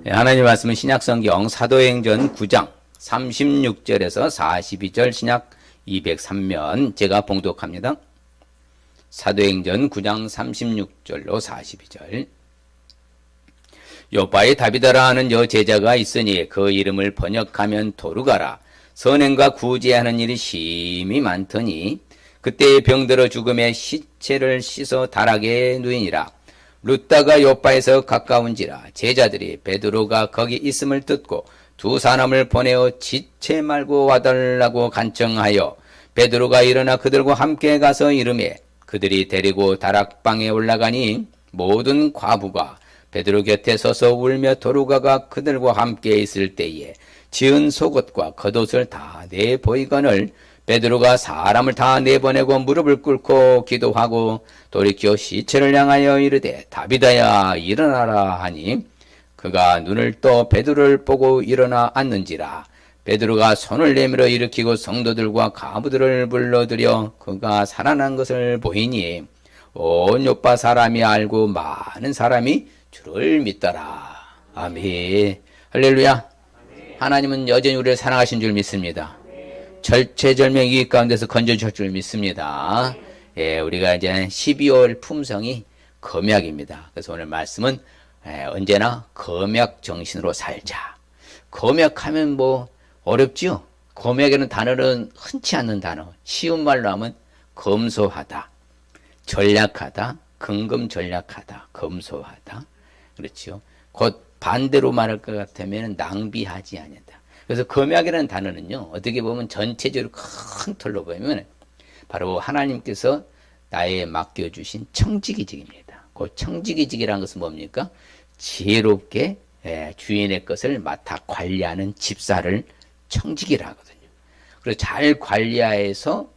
하나님 말씀은 신약성경 사도행전 9장 36절에서 42절 신약 203면 제가 봉독합니다. 사도행전 9장 36절로 42절. 요바에 다비다라 하는 여 제자가 있으니 그 이름을 번역하면 도르가라. 선행과 구제하는 일이 심히 많더니 그때의 병들어 죽음에 시체를 씻어 다락에 누이니라. 룻다가 요바에서 가까운지라. 제자들이 베드로가 거기 있음을 듣고 두 사람을 보내어 지체 말고 와달라고 간청하여 베드로가 일어나 그들과 함께 가서 이르매 그들이 데리고 다락방에 올라가니 모든 과부가 베드로 곁에 서서 울며 도르가가 그들과 함께 있을 때에 지은 속옷과 겉옷을 다 내보이거늘 베드로가 사람을 다 내보내고 무릎을 꿇고 기도하고 돌이켜 시체를 향하여 이르되 다비다야 일어나라 하니 그가 눈을 떠 베드로를 보고 일어나 앉는지라. 베드로가 손을 내밀어 일으키고 성도들과 과부들을 불러들여 그가 살아난 것을 보이니 온 요파 사람이 알고 많은 사람이 주를 믿더라. 아멘. 할렐루야. 하나님은 여전히 우리를 사랑하신 줄 믿습니다. 절체절명 이 가운데서 건져주실 줄 믿습니다. 예, 우리가 이제 12월 품성이 검약입니다. 그래서 오늘 말씀은 언제나 검약 정신으로 살자. 검약하면 뭐 어렵지요? 검약이라는 단어는 흔치 않는 단어. 쉬운 말로 하면 검소하다, 전략하다, 근검전략하다, 검소하다. 그렇죠. 곧 반대로 말할 것 같으면 낭비하지 않는다. 그래서 검약이라는 단어는요, 어떻게 보면 전체적으로 큰 틀로 보면 바로 하나님께서 나에 맡겨주신 청지기직입니다. 그 청지기직이라는 것은 뭡니까? 지혜롭게 주인의 것을 맡아 관리하는 집사를 청지기라 하거든요. 그래서 잘 관리하여서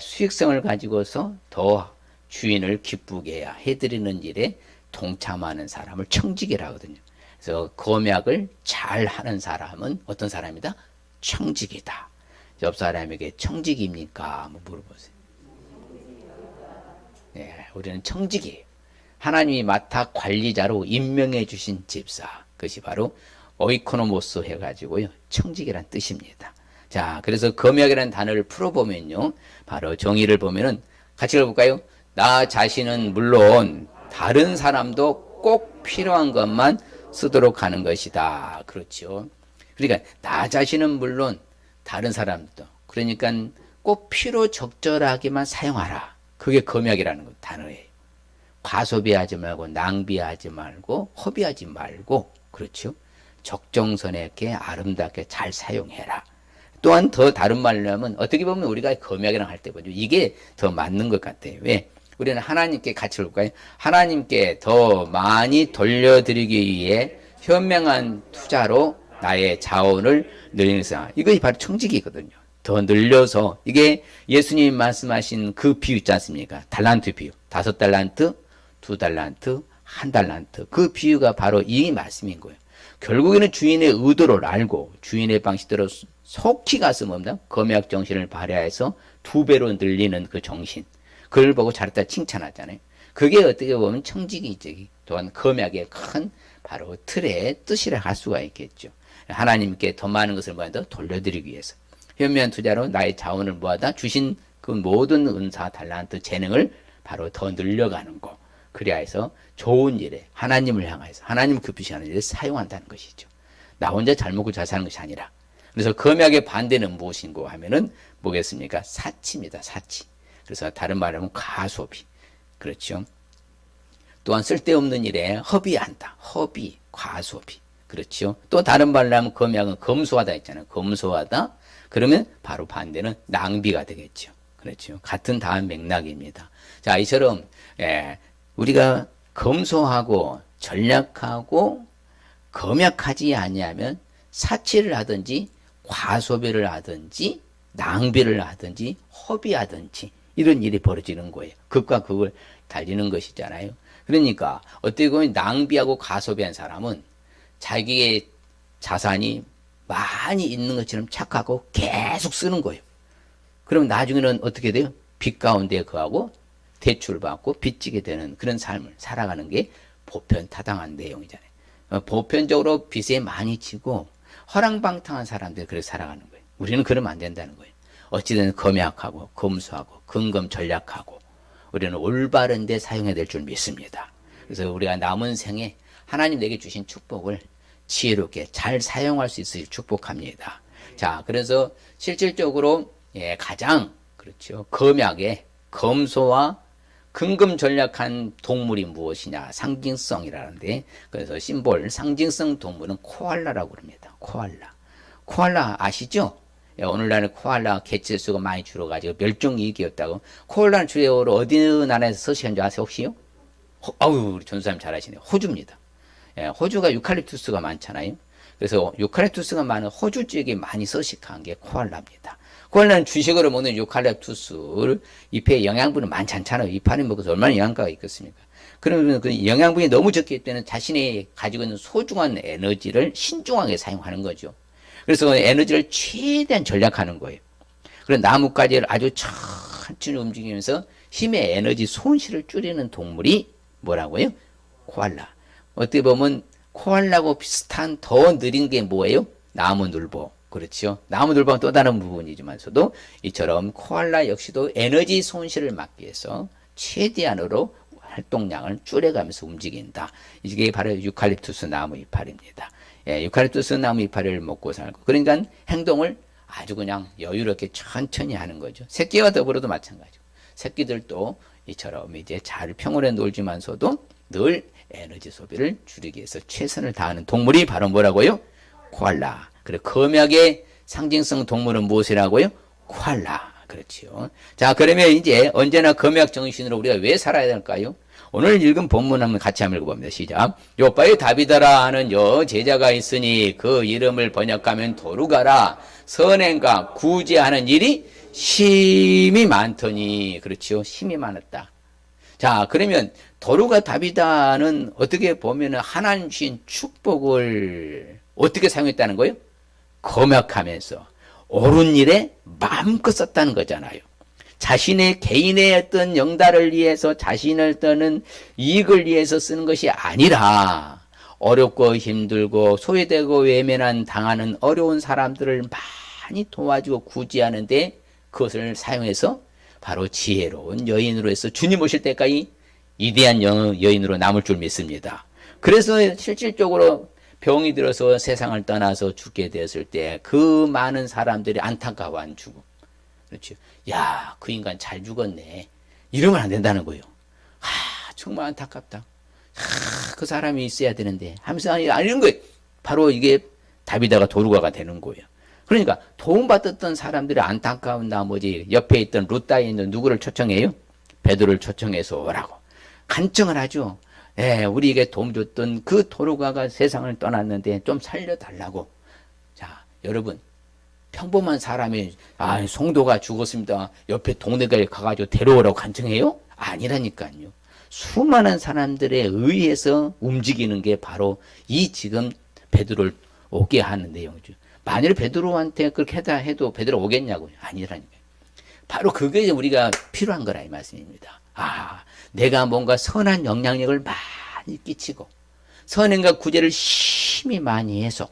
수익성을 가지고서 더 주인을 기쁘게 해드리는 일에 동참하는 사람을 청지기라 하거든요. 그래서 검약을 잘 하는 사람은 어떤 사람이다? 청지기다. 옆 사람에게 청지기입니까? 한번 물어보세요. 네, 우리는 청지기예요. 하나님이 맡아 관리자로 임명해 주신 집사. 그것이 바로 오이코노모스 해가지고요. 청지기란 뜻입니다. 자, 그래서 검약이라는 단어를 풀어보면요. 바로 정의를 보면은 같이 읽어볼까요? 나 자신은 물론 다른 사람도 꼭 필요한 것만 쓰도록 하는 것이다. 그렇죠. 그러니까 나 자신은 물론 다른 사람도 그러니까 꼭 필요 적절하게만 사용하라. 그게 검약이라는 단어예요. 과소비하지 말고 낭비하지 말고 허비하지 말고 그렇죠. 적정선에 있게 아름답게 잘 사용해라. 또한 더 다른 말로 하면 어떻게 보면 우리가 검약이랑 할 때 보죠. 이게 더 맞는 것 같아요. 왜? 우리는 하나님께 같이 올까요? 하나님께 더 많이 돌려드리기 위해 현명한 투자로 나의 자원을 늘리는 사. 이것이 바로 청지기거든요. 더 늘려서 이게 예수님이 말씀하신 그 비유 있지 않습니까? 달란트 비유. 5달란트, 2달란트, 1달란트. 그 비유가 바로 이 말씀인 거예요. 결국에는 주인의 의도를 알고 주인의 방식대로 속히 가서 뭡니까? 검약 정신을 발휘해서 2배로 늘리는 그 정신. 그걸 보고 잘했다 칭찬하잖아요. 그게 어떻게 보면 청지기적이 또한 검약의 큰 바로 틀의 뜻이라 할 수가 있겠죠. 하나님께 더 많은 것을 모아다 돌려드리기 위해서 현명한 투자로 나의 자원을 모아다 주신 그 모든 은사, 달란트, 재능을 바로 더 늘려가는 거. 그래야 해서 좋은 일에 하나님을 향해서 하나님 급히시하는 일에 사용한다는 것이죠. 나 혼자 잘 먹고 잘 사는 것이 아니라. 그래서 검약의 반대는 무엇인고 하면은 뭐겠습니까? 사치입니다. 사치. 그래서 다른 말로 하면 과소비. 그렇죠. 또한 쓸데없는 일에 허비한다. 허비, 과소비. 그렇죠. 또 다른 말로 하면 검약은 검소하다 있잖아요. 검소하다. 그러면 바로 반대는 낭비가 되겠죠. 그렇죠. 같은 다음 맥락입니다. 자, 이처럼 우리가 검소하고 전략하고 검약하지 아니하면 사치를 하든지 과소비를 하든지 낭비를 하든지 허비하든지 이런 일이 벌어지는 거예요. 극과 극을 달리는 것이잖아요. 그러니까 어떻게 보면 낭비하고 과소비한 사람은 자기의 자산이 많이 있는 것처럼 착하고 계속 쓰는 거예요. 그럼 나중에는 어떻게 돼요? 빚 가운데 거하고 대출받고 빚지게 되는 그런 삶을 살아가는 게 보편타당한 내용이잖아요. 보편적으로 빚에 많이 지고 허랑방탕한 사람들이 그렇게 살아가는 거예요. 우리는 그러면 안 된다는 거예요. 어찌든 검약하고 검소하고 근검전략하고 우리는 올바른 데 사용해야 될 줄 믿습니다. 그래서 우리가 남은 생에 하나님 내게 주신 축복을 지혜롭게 잘 사용할 수 있을 축복합니다. 자, 그래서 실질적으로 가장 그렇죠. 검약에 검소와 근검전략한 동물이 무엇이냐? 상징성이라는데, 그래서 심볼 상징성 동물은 코알라라고 합니다. 코알라. 코알라 아시죠? 오늘날은 코알라 개체수가 많이 줄어가지고 멸종위기였다고. 코알라는 주로 어디 나라에서 서식한지 아세요, 혹시요? 아우, 우리 전수사님 잘하시네요. 호주입니다. 호주가 유칼립투스가 많잖아요. 그래서 유칼립투스가 많은 호주 지역에 많이 서식한 게 코알라입니다. 코알라는 주식으로 먹는 유칼립투스를 잎에 영양분은 많지 않잖아요. 잎 안에 먹어서 얼마나 영양가가 있겠습니까? 그러면 그 영양분이 너무 적기 때문에 자신이 가지고 있는 소중한 에너지를 신중하게 사용하는 거죠. 그래서 에너지를 최대한 전략하는 거예요. 그런 나뭇가지를 아주 천천히 움직이면서 힘의 에너지 손실을 줄이는 동물이 뭐라고요? 코알라. 어떻게 보면 코알라하고 비슷한 더 느린 게 뭐예요? 나무늘보. 그렇죠. 나무늘보는 또 다른 부분이지만서도 이처럼 코알라 역시도 에너지 손실을 막기 위해서 최대한으로 활동량을 줄여가면서 움직인다. 이게 바로 유칼립투스 나무 이파리입니다. 유칼립투스 나무 이파리를 먹고 살고, 그러니까 행동을 아주 그냥 여유롭게 천천히 하는 거죠. 새끼와 더불어도 마찬가지고, 새끼들도 이처럼 이제 잘 평온에 놀지만서도 늘 에너지 소비를 줄이기 위해서 최선을 다하는 동물이 바로 뭐라고요? 코알라. 그리고 검약의 상징성 동물은 무엇이라고요? 코알라. 그렇지요. 자, 그러면 이제 언제나 검약 정신으로 우리가 왜 살아야 될까요? 오늘 읽은 본문 한번 같이 한번 읽어봅니다. 시작. 요빠에 다비다라 하는 제자가 있으니 그 이름을 번역하면 도루가라. 선행과 구제하는 일이 심이 많더니. 그렇지요. 심이 많았다. 자, 그러면 도루가 다비다는 어떻게 보면 하나님 주신 축복을 어떻게 사용했다는 거예요? 검약하면서 옳은 일에 마음껏 썼다는 거잖아요. 자신의 개인의 어떤 영달을 위해서 자신을 떠는 이익을 위해서 쓰는 것이 아니라 어렵고 힘들고 소외되고 외면한 당하는 어려운 사람들을 많이 도와주고 구제하는데 그것을 사용해서 바로 지혜로운 여인으로 해서 주님 오실 때까지 위대한 여인으로 남을 줄 믿습니다. 그래서 실질적으로 병이 들어서 세상을 떠나서 죽게 되었을 때 그 많은 사람들이 안타까워한 죽음. 그렇죠. 야, 그 인간 잘 죽었네. 이러면 안 된다는 거예요. 정말 안타깝다. 그 사람이 있어야 되는데 하면서 이런 거예요. 바로 이게 다비다가 도루가가 되는 거예요. 그러니까 도움받았던 사람들이 안타까운 나머지 옆에 있던 루다에 있는 누구를 초청해요? 베드로를 초청해서 오라고 간청을 하죠. 우리에게 도움 줬던 그 도루가가 세상을 떠났는데 좀 살려달라고. 자, 여러분, 평범한 사람이 송도가 죽었습니다. 옆에 동네에 가가지고 데려오라고 간청해요? 아니라니까요. 수많은 사람들에 의해서 움직이는 게 바로 이 지금 베드로를 오게 하는 내용이죠. 만일 베드로한테 그렇게 해도 베드로 오겠냐고요? 아니라니까요. 바로 그게 우리가 필요한 거라 이 말씀입니다. 내가 뭔가 선한 영향력을 많이 끼치고 선행과 구제를 심히 많이 해서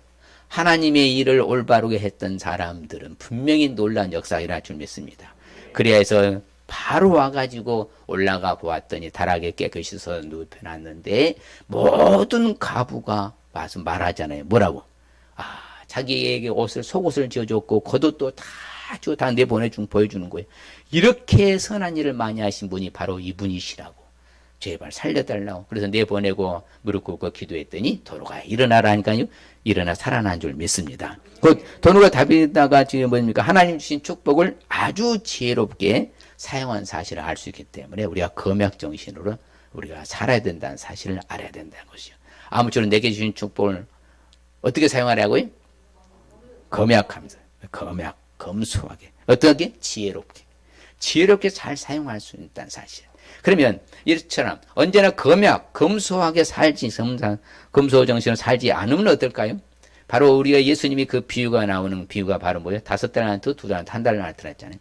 하나님의 일을 올바르게 했던 사람들은 분명히 놀라운 역사가 일어날 줄 믿습니다. 그래야 해서 바로 와가지고 올라가 보았더니 다락에 깨끗이 서 눕혀놨는데 모든 가부가 와서 말하잖아요. 뭐라고? 자기에게 속옷을 지어줬고 겉옷도 다 주고 다 내보내준 보여주는 거예요. 이렇게 선한 일을 많이 하신 분이 바로 이분이시라고. 제발 살려달라고. 그래서 내보내고 무릎 꿇고 기도했더니 도루가 일어나라니까요. 일어나 살아난 줄 믿습니다. 곧 도루가 다비다가 지금 뭡니까? 하나님 주신 축복을 아주 지혜롭게 사용한 사실을 알 수 있기 때문에 우리가 검약 정신으로 우리가 살아야 된다는 사실을 알아야 된다는 것이죠. 아무쪼록 내게 주신 축복을 어떻게 사용하라고요? 검약하면서. 검약, 검소하게. 어떻게? 지혜롭게 잘 사용할 수 있다는 사실. 그러면 이처럼 언제나 검약, 검소하게 살지, 검소 정신으로 살지 않으면 어떨까요? 바로 우리가 예수님이 그 비유가 나오는 비유가 바로 뭐예요? 5달란트, 2달란트, 1달란트 했잖아요.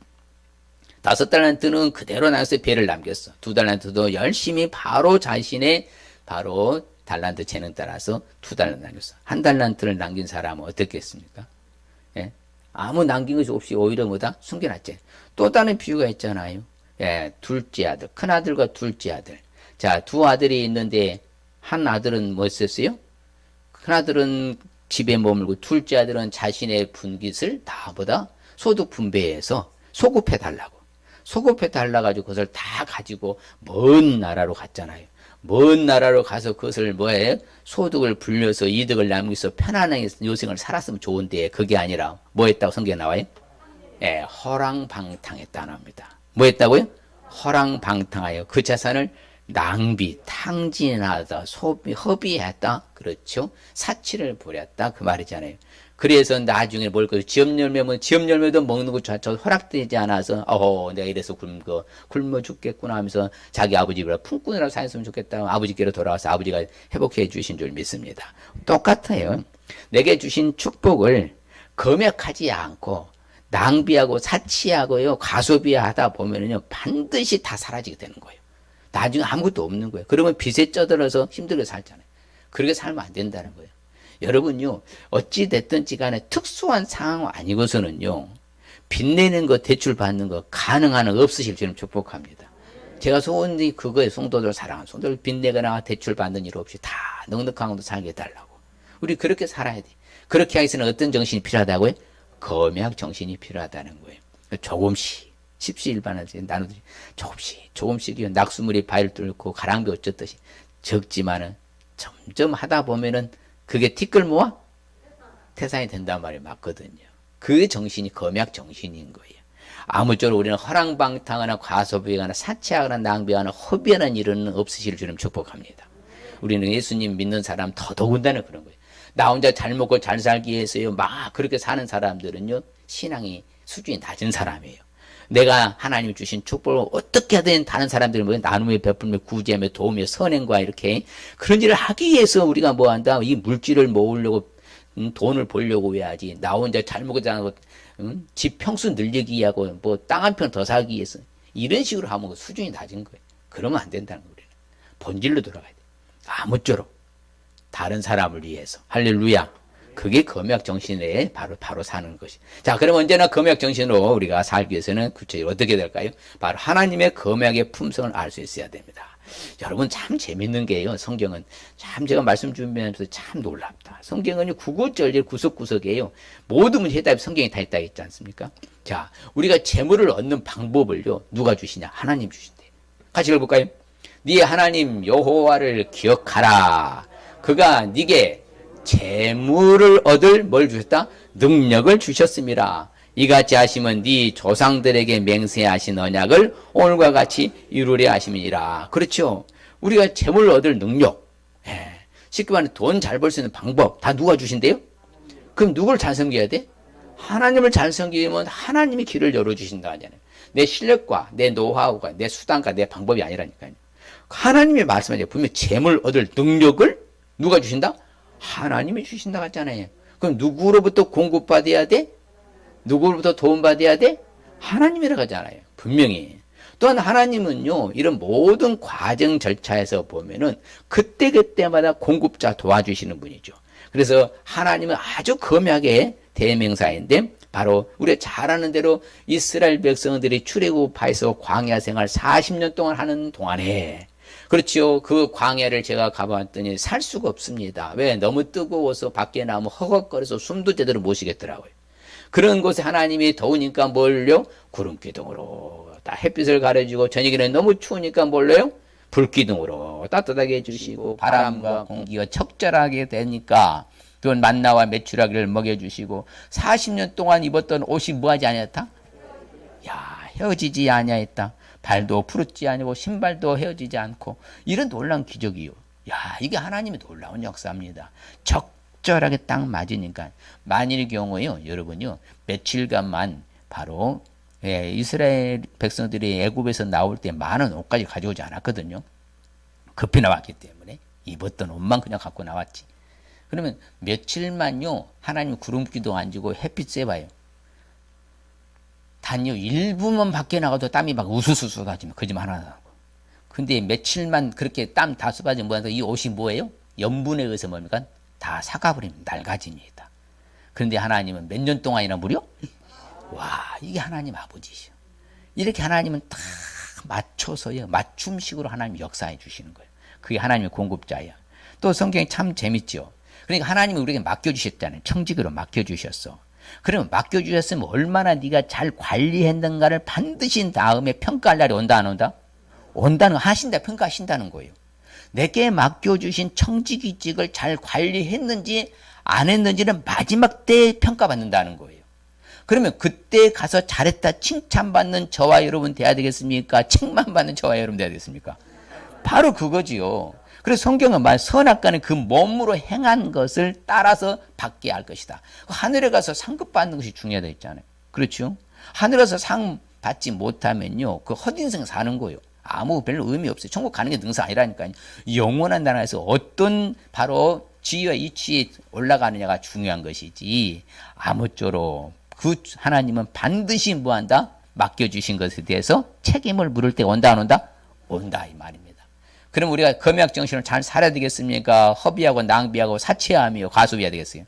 5달란트는 그대로 나서 배를 남겼어. 2달란트도 열심히 바로 자신의 바로 달란트 재능 따라서 2달란트 남겼어. 1달란트를 남긴 사람은 어떻겠습니까? 예? 아무 남긴 것이 없이 오히려 뭐다? 숨겨놨지. 또 다른 비유가 있잖아요. 예, 둘째 아들, 큰 아들과 둘째 아들. 자, 2아들이 있는데 한 아들은 뭐 했었어요? 큰 아들은 집에 머물고 둘째 아들은 자신의 분깃을 다 보다 소득 분배해서 소급해 달라고. 소급해 달라가지고 그것을 다 가지고 먼 나라로 갔잖아요. 먼 나라로 가서 그것을 뭐해? 소득을 불려서 이득을 남기서 편안하게 요생을 살았으면 좋은데 그게 아니라 뭐 했다고 성경에 나와요? 예, 허랑방탕했다는 합니다. 뭐 했다고요? 허랑방탕하여 그 자산을 낭비, 탕진하다, 소비, 허비했다. 그렇죠? 사치를 부렸다. 그 말이잖아요. 그래서 나중에 뭘, 지업열매면 지업열매도 먹는 것조차 허락되지 않아서, 내가 이래서 굶어 죽겠구나 하면서 자기 아버지가 품꾼이라고 살았으면 좋겠다. 아버지께로 돌아와서 아버지가 회복해 주신 줄 믿습니다. 똑같아요. 내게 주신 축복을 검역하지 않고 낭비하고 사치하고요, 과소비하다 보면은요, 반드시 다 사라지게 되는 거예요. 나중에 아무것도 없는 거예요. 그러면 빚에 쩌들어서 힘들게 살잖아요. 그렇게 살면 안 된다는 거예요. 여러분요, 어찌됐든지 간에 특수한 상황 아니고서는요, 빚내는 거, 대출 받는 거, 가능한 한 없으실 줄은 축복합니다. 제가 소원이 그거에 성도들 사랑하는 성도들 빚내거나 대출 받는 일 없이 다 넉넉한 것도 살게 해달라고. 우리 그렇게 살아야 돼. 그렇게 하기 위해서는 어떤 정신이 필요하다고요? 검약 정신이 필요하다는 거예요. 조금씩, 십시일반하지, 나누듯이 조금씩이요. 낙수물이 바위를 뚫고 가랑비 어쩌듯이 적지만은 점점 하다 보면은 그게 티끌 모아 태산이 된단 말이 맞거든요. 그 정신이 검약 정신인 거예요. 아무쪼록 우리는 허랑방탕하나 과소비하거나 사치하거나 낭비하거나 허비하는 일은 없으실 줄은 축복합니다. 우리는 예수님 믿는 사람 더더군다나 그런 거예요. 나 혼자 잘 먹고 잘 살기 위해서요, 막 그렇게 사는 사람들은요, 신앙이 수준이 낮은 사람이에요. 내가 하나님이 주신 축복을 어떻게 하든 다른 사람들이 뭐 나눔에 베풀며 구제하며 도우며 선행과 이렇게 그런 일을 하기 위해서 우리가 뭐 한다? 이 물질을 모으려고 돈을 벌려고 해야지. 나 혼자 잘 먹고 잘 먹고 집 평수 늘리기 위하고 뭐 땅 한 평 더 사기 위해서 이런 식으로 하면 수준이 낮은 거예요. 그러면 안 된다는 거예요. 본질로 돌아가야 돼. 아무쪼록 다른 사람을 위해서. 할렐루야. 그게 검약 정신에 바로 사는 것이. 자, 그럼 언제나 검약 정신으로 우리가 살기 위해서는 구체적으로 어떻게 될까요? 바로 하나님의 검약의 품성을 알 수 있어야 됩니다. 여러분 참 재밌는 게요. 성경은 참 제가 말씀 준비하면서 참 놀랍다. 성경은 구구절절 구석구석에요. 모든 문제 해답이 성경에 다 있다 했지 않습니까? 자, 우리가 재물을 얻는 방법을요. 누가 주시냐? 하나님 주신대. 같이 읽어볼까요? 네 하나님 여호와를 기억하라. 그가 네게 재물을 얻을 뭘 주셨다? 능력을 주셨습니다. 이같이 하시면 네 조상들에게 맹세하신 언약을 오늘과 같이 이루려 하심이니라. 그렇죠. 우리가 재물을 얻을 능력, 쉽게 말하면 돈 잘 벌 수 있는 방법 다 누가 주신대요? 그럼 누구를 잘 섬겨야 돼? 하나님을 잘 섬기면 하나님이 길을 열어주신다 하잖아요. 내 실력과 내 노하우가 내 수단과 내 방법이 아니라니까요. 하나님이 말씀하죠. 분명히 재물 얻을 능력을 누가 주신다? 하나님이 주신다 하잖아요. 그럼 누구로부터 공급받아야 돼? 누구로부터 도움받아야 돼? 하나님이라고 하잖아요. 분명히. 또한 하나님은요, 이런 모든 과정 절차에서 보면은 그때그때마다 공급자 도와주시는 분이죠. 그래서 하나님은 아주 검하게 대명사인데, 바로 우리가 잘 아는 대로 이스라엘 백성들이 출애굽하여서 광야 생활 40년 동안 하는 동안에, 그렇죠. 그 광야를 제가 가봤더니 살 수가 없습니다. 왜? 너무 뜨거워서 밖에 나오면 허걱거려서 숨도 제대로 못 쉬겠더라고요. 그런 곳에 하나님이 더우니까 뭘요? 구름기둥으로 딱 햇빛을 가려주고, 저녁에는 너무 추우니까 뭘로요? 불기둥으로 따뜻하게 해주시고, 바람과 공기가 적절하게 되니까 그건 만나와 메추라기를 먹여주시고, 40년 동안 입었던 옷이 뭐하지 아니했다? 헤어지지 아니하였다. 발도 푸르지 아니고 신발도 헤어지지 않고, 이런 놀라운 기적이요. 이게 하나님의 놀라운 역사입니다. 적절하게 딱 맞으니까. 만일의 경우에요, 여러분요, 며칠간만 바로 이스라엘 백성들이 애굽에서 나올 때 많은 옷까지 가져오지 않았거든요. 급히 나왔기 때문에 입었던 옷만 그냥 갖고 나왔지. 그러면 며칠만요, 하나님 구름기둥 안 지고 햇빛 쐬봐요. 단요 1분만 밖에 나가도 땀이 막 우수수 쏟아지면 거짓말 하나 나고. 근데 며칠만 그렇게 땀 다 쏟아지면 뭐한다? 이 옷이 뭐예요? 염분에 의해서 뭡니까? 다 삭아버리면 낡아집니다. 그런데 하나님은 몇 년 동안이나 무려? 와, 이게 하나님 아버지시오. 이렇게 하나님은 다 맞춰서요, 맞춤식으로 하나님 역사해 주시는 거예요. 그게 하나님의 공급자예요. 또 성경이 참 재밌죠. 그러니까 하나님이 우리에게 맡겨주셨잖아요. 청지기로 맡겨주셨어. 그러면 맡겨주셨으면 얼마나 네가 잘 관리했는가를 반드시 다음에 평가할 날이 온다 안 온다? 온다는 거, 하신다, 평가하신다는 거예요. 내게 맡겨주신 청지기직을 잘 관리했는지 안 했는지는 마지막 때에 평가받는다는 거예요. 그러면 그때 가서 잘했다 칭찬받는 저와 여러분 돼야 되겠습니까? 책만 받는 저와 여러분 돼야 되겠습니까? 바로 그거지요. 그래서 성경은 선악과는 그 몸으로 행한 것을 따라서 받게 할 것이다. 하늘에 가서 상급 받는 것이 중요하다 했잖아요. 그렇죠? 하늘에서 상 받지 못하면요, 그 헛인생 사는 거예요. 아무 별로 의미 없어요. 천국 가는 게 능사 아니라니까요. 영원한 나라에서 어떤 바로 지위와 이치에 올라가느냐가 중요한 것이지, 아무쪼록 그 하나님은 반드시 뭐한다? 맡겨주신 것에 대해서 책임을 물을 때 온다 안 온다? 온다 이 말입니다. 그럼 우리가 검약 정신을 잘 살아야 되겠습니까? 허비하고 낭비하고 사치하며 과소비해야 되겠어요?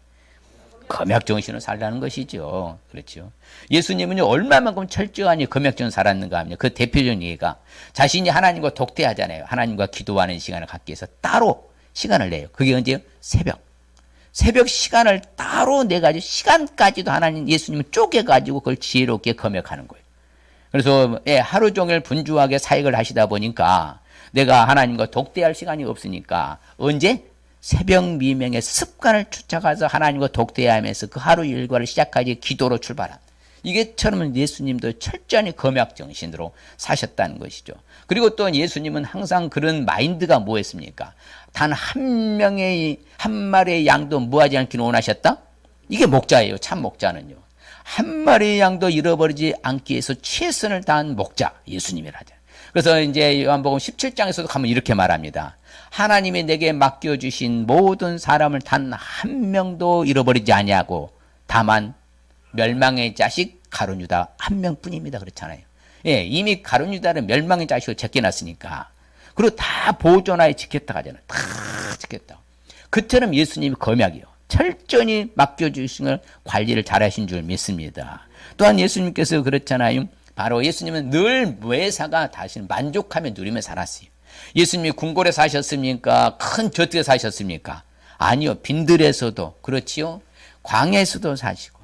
검약 정신을 살라는 것이죠. 그렇죠. 예수님은요, 얼마만큼 철저하니 검약 정신 살았는가 하면 그 대표적인 예가 자신이 하나님과 독대하잖아요. 하나님과 기도하는 시간을 갖기 위해서 따로 시간을 내요. 그게 언제요? 새벽 시간을 따로 내가지고 시간까지도 하나님 예수님은 쪼개가지고 그걸 지혜롭게 검역하는 거예요. 그래서 하루 종일 분주하게 사역을 하시다 보니까 내가 하나님과 독대할 시간이 없으니까 언제? 새벽 미명의 습관을 쫓아가서 하나님과 독대하면서 그 하루 일과를 시작하기 기도로 출발한. 이게처럼 예수님도 철저히 검약 정신으로 사셨다는 것이죠. 그리고 또 예수님은 항상 그런 마인드가 뭐였습니까? 단 한 마리의 양도 무하지 않기를 원하셨다? 이게 목자예요. 참 목자는요. 한 마리의 양도 잃어버리지 않기 위해서 최선을 다한 목자, 예수님이라죠. 그래서 이제 요한복음 17장에서도 가면 이렇게 말합니다. 하나님이 내게 맡겨주신 모든 사람을 단 한 명도 잃어버리지 아니하고 다만 멸망의 자식 가룟 유다 한 명뿐입니다. 그렇잖아요. 예, 이미 가룟 유다는 멸망의 자식을 제껴놨으니까. 그리고 다 보존하에 지켰다 하잖아요. 다 지켰다. 그처럼 예수님이 검약이요. 철저히 맡겨주신 걸 관리를 잘하신 줄 믿습니다. 또한 예수님께서 그렇잖아요. 바로 예수님은 늘 매사가 다시 만족하며 누리며 살았어요. 예수님이 궁궐에 사셨습니까? 큰 저택에 사셨습니까? 아니요. 빈들에서도 그렇지요. 광야에서도 사시고.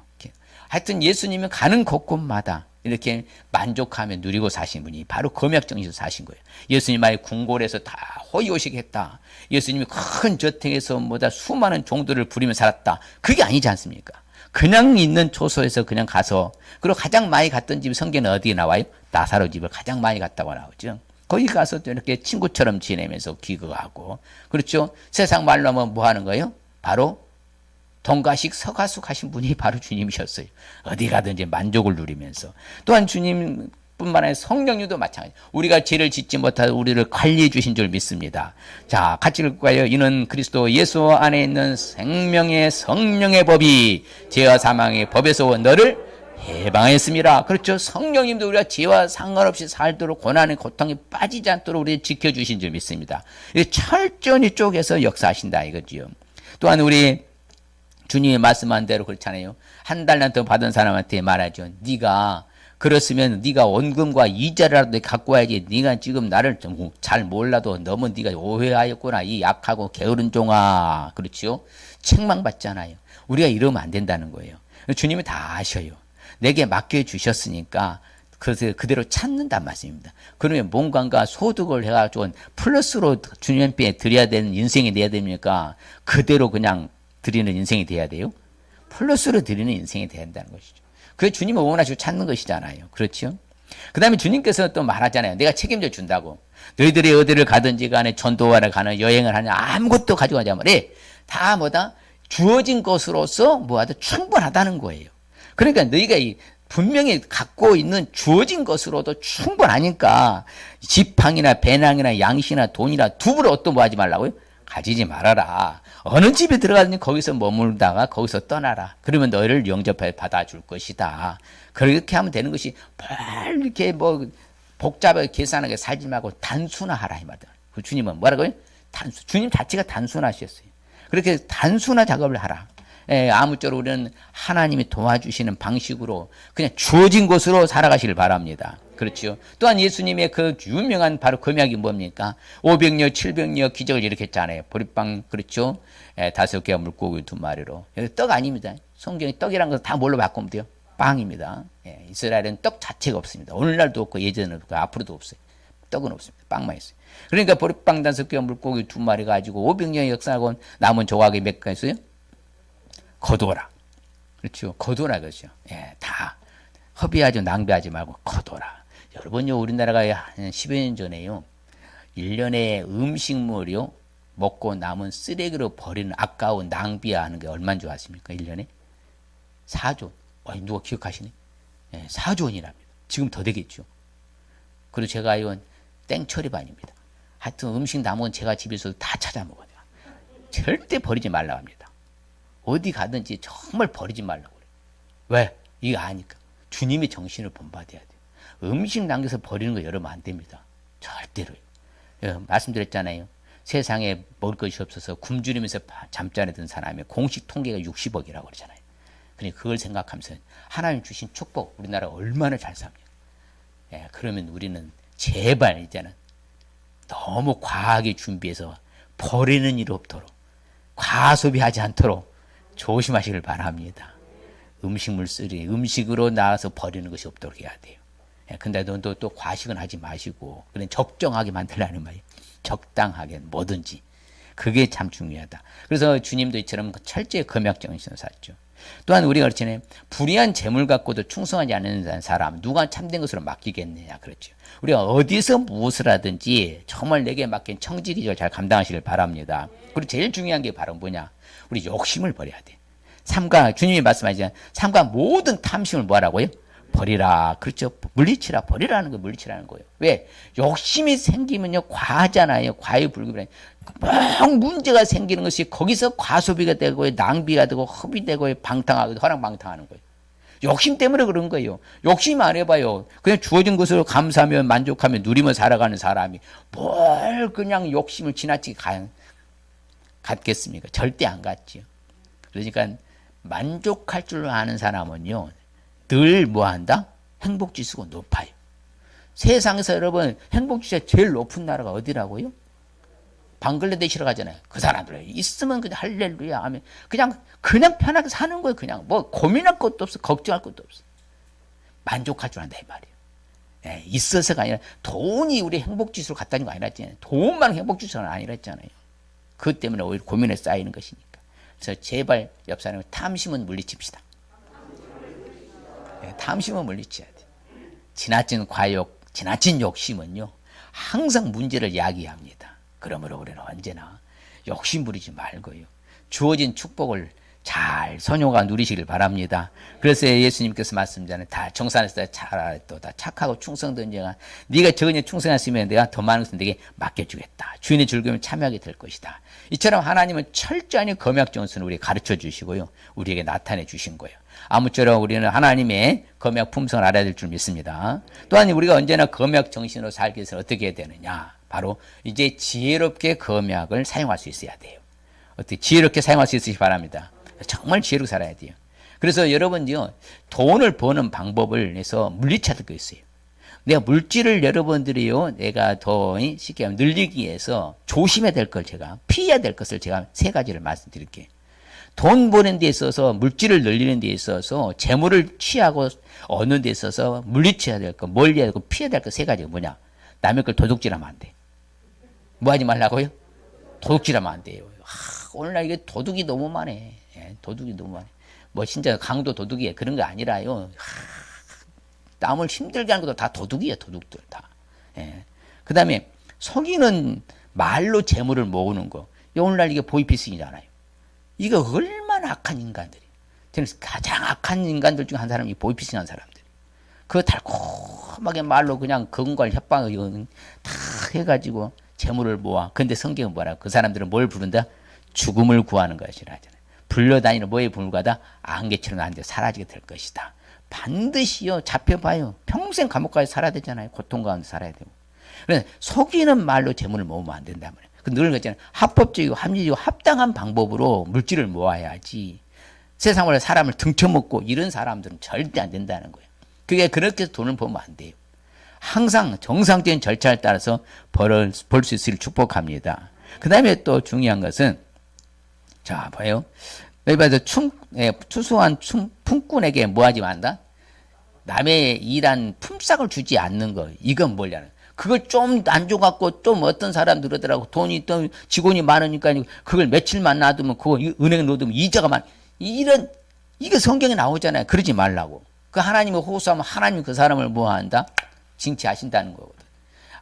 하여튼 예수님은 가는 곳곳마다 이렇게 만족하며 누리고 사신 분이 바로 검약정신에서 사신 거예요. 예수님 아예 궁궐에서 다 호의호식했다. 예수님이 큰 저택에서 뭐다 수많은 종들을 부리며 살았다. 그게 아니지 않습니까? 그냥 있는 초소에서 그냥 가서, 그리고 가장 많이 갔던 집이 성경에 어디에 나와요? 나사로 집을 가장 많이 갔다고 나오죠. 거기 가서 또 이렇게 친구처럼 지내면서 기거하고, 그렇죠? 세상 말로 하면 뭐 하는 거예요? 바로 동가식 서가숙 하신 분이 바로 주님이셨어요. 어디 가든지 만족을 누리면서. 또한 주님뿐만 아니라 성령님도 마찬가지. 우리가 죄를 짓지 못하고 우리를 관리해 주신 줄 믿습니다. 자, 같이 읽을까요? 이는 그리스도 예수 안에 있는 생명의 성령의 법이 죄와 사망의 법에서 너를 해방했습니다. 그렇죠. 성령님도 우리가 죄와 상관없이 살도록 고난의 고통에 빠지지 않도록 우리를 지켜주신 줄 믿습니다. 철저히 쪼개서 역사하신다 이거지요. 또한 우리 주님이 말씀한 대로 그렇잖아요. 한 달란트 받은 사람한테 말하죠. 네가 그렇으면 네가 원금과 이자라도 갖고 와야지. 네가 지금 나를 잘 몰라도 너무 네가 오해하였구나. 이 약하고 게으른 종아. 그렇죠? 책망받잖아요. 우리가 이러면 안 된다는 거예요. 주님이 다 아셔요. 내게 맡겨주셨으니까 그대로 찾는단 말씀입니다. 그러면 뭔가 소득을 해가지고 플러스로 주님께 드려야 되는 인생이 돼야 됩니까? 그대로 그냥 드리는 인생이 돼야 돼요? 플러스로 드리는 인생이 돼야 한다는 것이죠. 그게 주님을 원하시고 찾는 것이잖아요. 그렇죠? 그 다음에 주님께서 또 말하잖아요. 내가 책임져 준다고. 너희들이 어디를 가든지 간에 전도하러 가는 여행을 하냐 아무것도 가져가지 말이야. 다 뭐다? 주어진 것으로서 뭐하다 충분하다는 거예요. 그러니까 너희가 분명히 갖고 있는 주어진 것으로도 충분하니까 지팡이나 배낭이나 양식이나 돈이나 두부를 얻도 뭐 하지 말라고요? 가지지 말아라. 어느 집에 들어가든지 거기서 머물다가 거기서 떠나라. 그러면 너희를 영접해 받아줄 것이다. 그렇게 하면 되는 것이 뭘 이렇게 뭐 복잡하게 계산하게 살지 말고 단순화하라 이 말이다. 그 주님은 뭐라고요? 주님 자체가 단순하셨어요. 그렇게 단순한 작업을 하라. 예, 아무쪼록 우리는 하나님이 도와주시는 방식으로 그냥 주어진 것으로 살아가시길 바랍니다. 그렇죠. 또한 예수님의 그 유명한 바로 금약이 뭡니까? 500여, 700여 기적을 일으켰잖아요. 보리빵, 그렇죠. 예, 5개와 물고기 2마리로. 떡 아닙니다. 성경이 떡이란 건 다 뭘로 바꾸면 돼요? 빵입니다. 예, 이스라엘은 떡 자체가 없습니다. 오늘날도 없고 예전에도 없고 앞으로도 없어요. 떡은 없습니다. 빵만 있어요. 그러니까 보리빵 5개와 물고기 2마리 가지고 500년의 역사하고 남은 조각이 몇 개 있어요? 거둬라. 그렇죠. 거둬라 그렇죠. 예, 다 허비하지 낭비하지 말고 거둬라. 여러분요, 우리나라가 한 10여 년 전에요, 1년에 음식물이요, 먹고 남은 쓰레기로 버리는 아까운 낭비하는 게 얼마인 줄 아십니까? 1년에 4조. 누가 기억하시네? 예, 4조 원이랍니다. 지금 더 되겠죠. 그리고 제가 이건 땡처리반입니다. 하여튼 음식 남은 제가 집에서 다 찾아 먹어요. 절대 버리지 말라고 합니다. 어디 가든지 정말 버리지 말라고 그래요. 왜? 이거 아니까. 주님의 정신을 본받아야 돼요. 음식 남겨서 버리는 거 여러분 안 됩니다. 절대로요. 예, 말씀드렸잖아요. 세상에 먹을 것이 없어서 굶주리면서 잠자리 든 사람의 공식 통계가 60억이라고 그러잖아요. 그러니까 그걸 생각하면서 하나님 주신 축복, 우리나라 얼마나 잘 삽니까? 예, 그러면 우리는 제발 이제는 너무 과하게 준비해서 버리는 일 없도록, 과소비하지 않도록 조심하시길 바랍니다. 음식물 쓰레기, 음식으로 나와서 버리는 것이 없도록 해야 돼요. 예, 근데 또 과식은 하지 마시고, 그냥 적정하게 만들라는 말이에요. 적당하게 뭐든지. 그게 참 중요하다. 그래서 주님도 이처럼 철저히 금약 정신을 샀죠. 또한 우리가 그렇잖아요. 불의한 재물 갖고도 충성하지 않는 사람, 누가 참된 것으로 맡기겠느냐. 그렇죠. 우리가 어디서 무엇을 하든지 정말 내게 맡긴 청지기를 잘 감당하시길 바랍니다. 그리고 제일 중요한 게 바로 뭐냐. 우리 욕심을 버려야 돼. 삼가, 주님이 말씀하시잖아요. 삼가 모든 탐심을 뭐하라고요? 버리라. 그렇죠. 물리치라. 버리라는 거 물리치라는 거예요. 왜? 욕심이 생기면요, 과하잖아요. 과유불급이라는. 막 문제가 생기는 것이 거기서 과소비가 되고, 낭비가 되고, 허비되고, 방탕하고, 허랑방탕하는 거예요. 욕심 때문에 그런 거예요. 욕심 안 해봐요. 그냥 주어진 것으로 감사하며 만족하며 누리며 살아가는 사람이 뭘 그냥 욕심을 지나치게 갖겠습니까? 절대 안 갖지요. 그러니까 만족할 줄 아는 사람은요, 늘 뭐한다? 행복지수가 높아요. 세상에서 여러분 행복지수가 제일 높은 나라가 어디라고요? 방글라데시로 가잖아요. 그 사람들 있으면 그냥 할렐루야 하면 그냥 편하게 사는 거예요. 그냥 뭐 고민할 것도 없어, 걱정할 것도 없어. 만족할 줄 안다 이 말이에요. 예, 있어서가 아니라 돈이 우리 행복지수를 갖다 준 거 아니랬잖아요. 돈만 행복지수는 아니랬잖아요. 그것 때문에 오히려 고민에 쌓이는 것이니까. 그래서 제발 옆 사람을 탐심은 물리칩시다. 예, 탐심은 물리쳐야 돼. 지나친 과욕, 지나친 욕심은요, 항상 문제를 야기합니다. 그러므로 우리는 언제나 욕심 부리지 말고요, 주어진 축복을 잘 선용하고 누리시길 바랍니다. 그래서 예수님께서 말씀하잖아요. 다 정산했을 때 또 다 착하고 충성된 자가 네가 적은 일 충성했으면 내가 더 많은 것을 네게 맡겨주겠다. 주인의 즐거움을 참여하게 될 것이다. 이처럼 하나님은 철저히 금약 정신을 우리에게 가르쳐 주시고요, 우리에게 나타내 주신 거예요. 아무쪼록 우리는 하나님의 금약 품성을 알아야 될 줄 믿습니다. 또한 우리가 언제나 금약 정신으로 살기 위해서 어떻게 해야 되느냐. 바로 이제 지혜롭게 금약을 사용할 수 있어야 돼요. 어떻게 지혜롭게 사용할 수 있으시기 바랍니다. 정말 지혜롭게 살아야 돼요. 그래서 여러분요, 돈을 버는 방법을 해서 물리쳐야 될 거 있어요. 내가 물질을 여러분들이요, 내가 더 쉽게 하면 늘리기 위해서 조심해야 될 걸 제가, 피해야 될 것을 제가 3가지를 말씀드릴게요. 돈 버는 데 있어서, 물질을 늘리는 데 있어서, 재물을 취하고 얻는 데 있어서 물리쳐야 될 거, 멀리해야 되고 피해야 될 거 3가지가 뭐냐. 남의 걸 도둑질하면 안 돼. 뭐 하지 말라고요? 도둑질하면 안 돼요. 오늘날 이게 도둑이 너무 많네. 예, 도둑이 너무 많네. 뭐 진짜 강도 도둑이에요. 그런 거 아니라요. 남을 힘들게 하는 것도 다 도둑이에요. 도둑들 다. 예. 그 다음에 속이는 말로 재물을 모으는 거. 오늘날 이게 보이피싱이잖아요. 이거 얼마나 악한 인간들이. 저는 가장 악한 인간들 중에 한 사람이 보이피싱한 사람들. 그 달콤하게 말로 그냥 근거를 협박을 다 해가지고 재물을 모아. 근데 성경은 뭐라? 그 사람들은 뭘 부른다? 죽음을 구하는 것이라 하잖아요. 불려다니는 뭐에 불과하다? 안개처럼 안 돼 사라지게 될 것이다. 반드시요, 잡혀봐요. 평생 감옥 가서 살아야 되잖아요. 고통 가운데 살아야 되고. 그래서 속이는 말로 재물을 모으면 안 된단 말이에요. 늘 그랬잖아요. 합법적이고 합리적이고 합당한 방법으로 물질을 모아야지. 세상으로 사람을 등쳐먹고 이런 사람들은 절대 안 된다는 거예요. 그게 그렇게 돈을 벌면 안 돼요. 항상 정상적인 절차에 따라서 벌 수 있을 축복합니다. 그 다음에 또 중요한 것은, 자, 봐요. 여기 봐서 투수한 품꾼에게 뭐 하지 말다? 남의 일한 품삯을 주지 않는 거. 이건 뭐냐는. 그걸 좀 안 줘갖고 좀 어떤 사람들 그러더라고. 돈이 또 직원이 많으니까 그걸 며칠만 놔두면 그거 은행에 넣어두면 이자가 이게 성경에 나오잖아요. 그러지 말라고. 그 하나님을 호소하면 하나님이 그 사람을 뭐 한다? 징치하신다는 거거든.